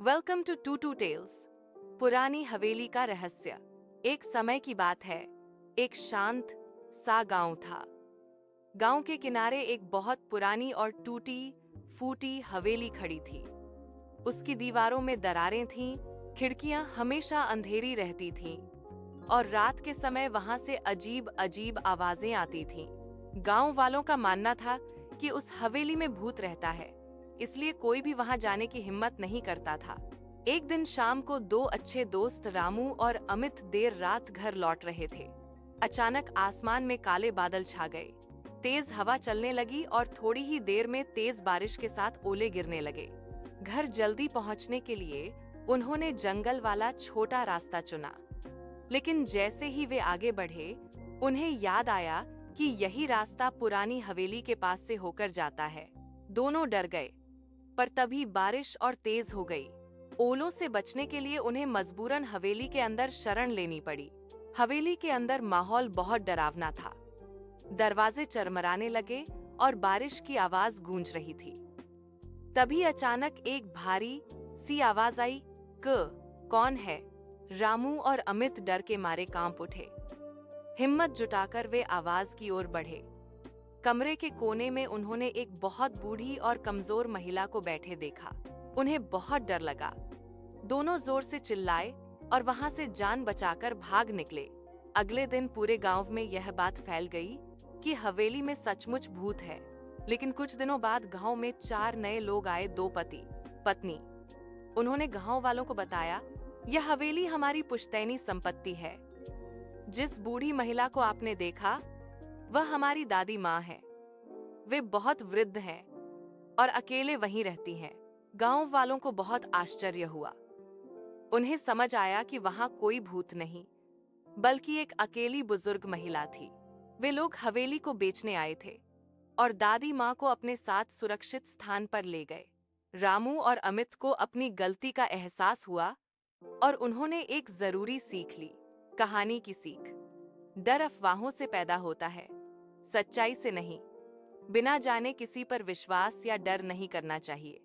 Welcome to to to tales. पुरानी हवेली का रहस्य। एक समय की बात है, एक शांत सा गांव था। गांव के किनारे एक बहुत पुरानी और टूटी फूटी हवेली खड़ी थी। उसकी दीवारों में दरारें थीं, खिड़कियां हमेशा अंधेरी रहती थीं और रात के समय वहां से अजीब अजीब आवाजें आती थीं। गांव वालों का मानना था कि उस हवेली में भूत रहता है, इसलिए कोई भी वहां जाने की हिम्मत नहीं करता था। एक दिन शाम को दो अच्छे दोस्त रामू और अमित देर रात घर लौट रहे थे। अचानक आसमान में काले बादल छा गए, तेज हवा चलने लगी और थोड़ी ही देर में तेज बारिश के साथ ओले गिरने लगे। घर जल्दी पहुंचने के लिए उन्होंने जंगल वाला छोटा रास्ता चुना, लेकिन जैसे ही वे आगे बढ़े, उन्हें याद आया कि यही रास्ता पुरानी हवेली के पास से होकर जाता है। दोनों डर गए, पर तभी बारिश और तेज हो गई। ओलों से बचने के लिए उन्हें मजबूरन हवेली के अंदर शरण लेनी पड़ी। हवेली के अंदर माहौल बहुत डरावना था। दरवाजे चरमराने लगे और बारिश की आवाज गूंज रही थी। तभी अचानक एक भारी सी आवाज आई, कौन है? रामू और अमित डर के मारे कांप उठे। हिम्मत जुटाकर वे आवाज की ओर बढ़े। कमरे के कोने में उन्होंने एक बहुत बूढ़ी और कमजोर महिला को बैठे देखा। उन्हें बहुत डर लगा। दोनों जोर से चिल्लाए और वहां से जान बचाकर भाग निकले। अगले दिन पूरे गांव में यह बात फैल गई कि हवेली में सचमुच भूत है। लेकिन कुछ दिनों बाद गांव में 4 नए लोग आए, 2 पति पत्नी। उन्होंने गांव वालों को बताया, यह हवेली हमारी पुश्तैनी संपत्ति है। जिस बूढ़ी महिला को आपने देखा, वह हमारी दादी माँ है। वे बहुत वृद्ध हैं और अकेले वहीं रहती हैं। गांव वालों को बहुत आश्चर्य हुआ। उन्हें समझ आया कि वहां कोई भूत नहीं, बल्कि एक अकेली बुजुर्ग महिला थी। वे लोग हवेली को बेचने आए थे और दादी माँ को अपने साथ सुरक्षित स्थान पर ले गए। रामू और अमित को अपनी गलती का एहसास हुआ और उन्होंने एक जरूरी सीख ली। कहानी की सीख: डर अफवाहों से पैदा होता है, सच्चाई से नहीं। बिना जाने किसी पर विश्वास या डर नहीं करना चाहिए।